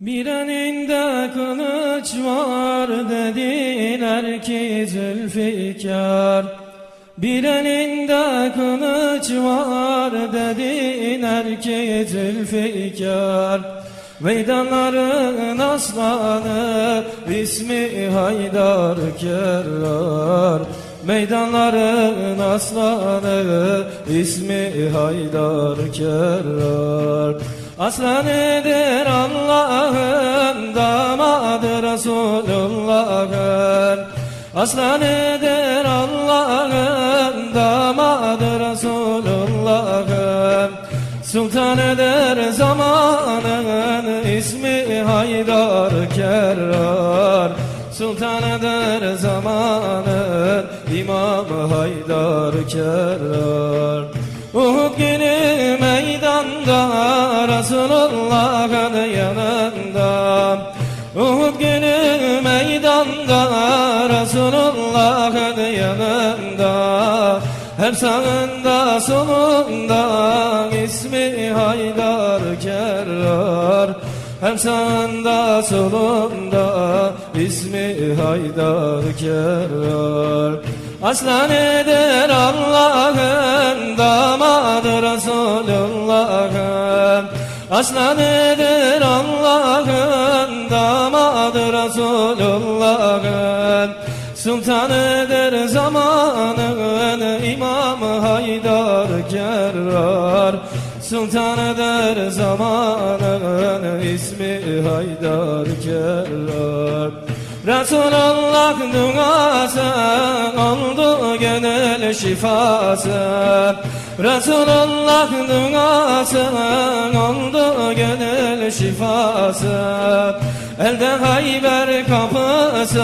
Bir elinde kılıç var dediler ki Zülfikar. Bir elinde kılıç var dediler ki Zülfikar. Meydanların aslanı ismi Haydar Kerrar. Meydanların aslanı ismi Haydar Kerrar. Aslanıdır Allah'ın, damadı Resulullah'ın. Aslanıdır Allah'ın, damadı Resulullah'ın. Sultanıdır zamanın, ismi Haydar Kerrar. Sultanıdır zamanın, İmam Haydar Kerrar. Uhud günü meydanda, Resulullah'ın yanında. Uhud günü meydanda, Resulullah'ın yanında. Her sağında solunda ismi Haydar Kerrar. Hem sağında solunda ismi Haydar Kerrar. Aslanıdır Allah'ın, damadı Resulullah'ın. Aslanıdır Allah'ın, damadı Resulullah'ın. Sultanıdır zamanın, İmam Haydar Kerrar. Sultanıdır zamanın, ismi Haydar Kerrar. Resulullah duası oldu gönül şifası. Resulullah duası oldu gönül şifası. Elde Hayber kapısı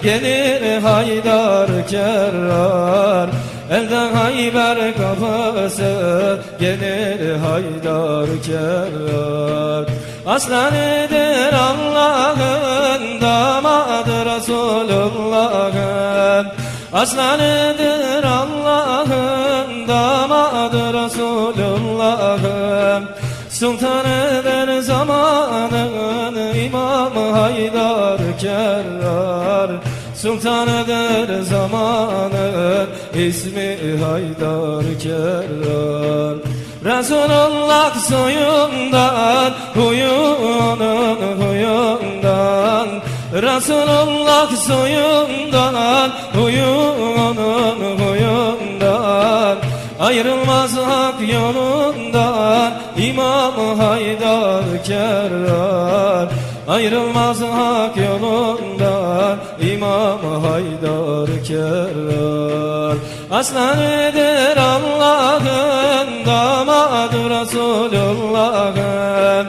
gelir Haydar Kerrar. Elde Hayber kapısı gelir Haydar Kerrar. Aslanıdır Allah'ın, damadı Resulullah'ın. Aslanıdır Allah'ın, damadı Resulullah'ın. Sultanıdır zamanın, İmam Haydar Kerrar. Sultanıdır zamanın, ismi Haydar Kerrar. Resulullah soyundan, huyunun huyundan. Resulullah soyundan, huyunun huyundan. Ayrılmaz hak yolundan, İmam Haydar Kerrar. Ayrılmaz hak yolundan, İmam Haydar Kerrar. Aslanıdır Allah'ın, damadı Resulullah'ın.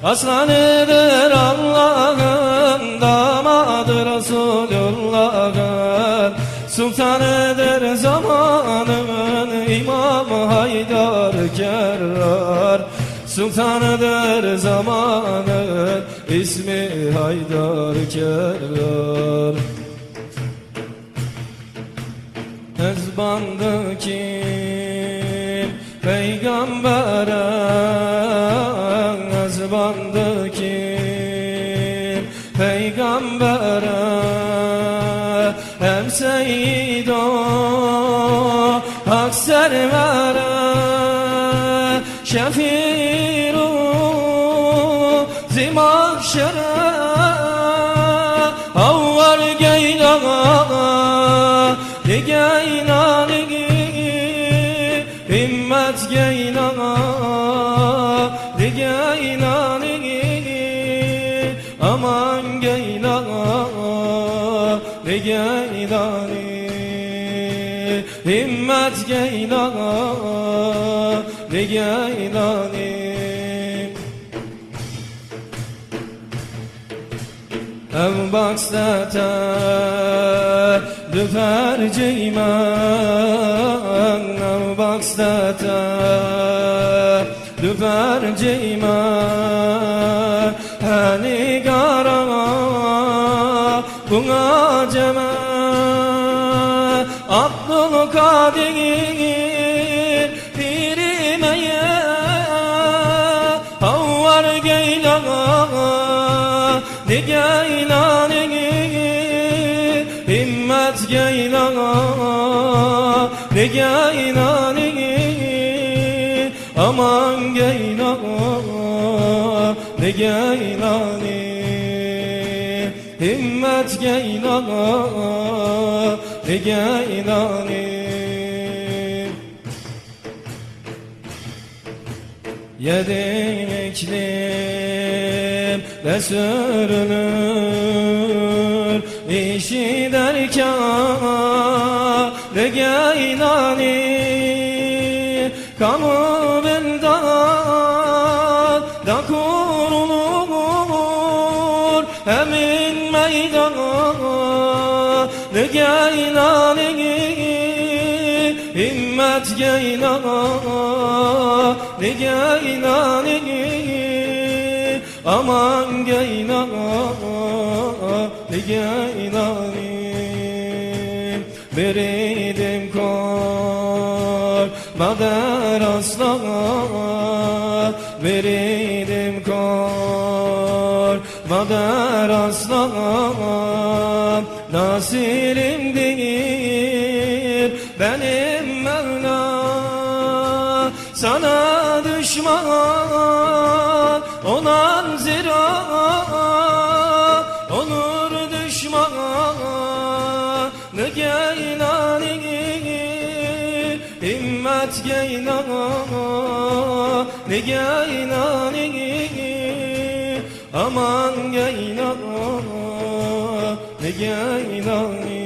Aslanıdır Allah'ın, damadı Resulullah'ın. Sultanıdır zamanın, İmam Haydar Kerrar. Sultanıdır zamanın, ismi Haydar Kerrar. Ezbandı kim peygambere, ezbandı kim peygambere. Hem seyyid o hak servere, şefiru zimahşere. Avvar geylana geylani, himmet geylana geylani. Aman geylana geylani, himmet geylana geylani. Ev baksata düfer ceyman. Ev baksata düfer ceyman. Hani gara buna cema Abdülkadir Pirimeye Havvar geylana geylani himmet geylani geylani aman geylani geylani himmet geylani geylani yedin iklim de sürünür işi derken de geylani kanı bildan da kurulur emin meydan de geylani himmet geylani geylani aman geylani geylani biridim kor mader aslan biridim kor mader aslan nasirimdir benim Mevla sana düşman olan zira olur düşman geylani himmet geylani geylani aman geylani geylani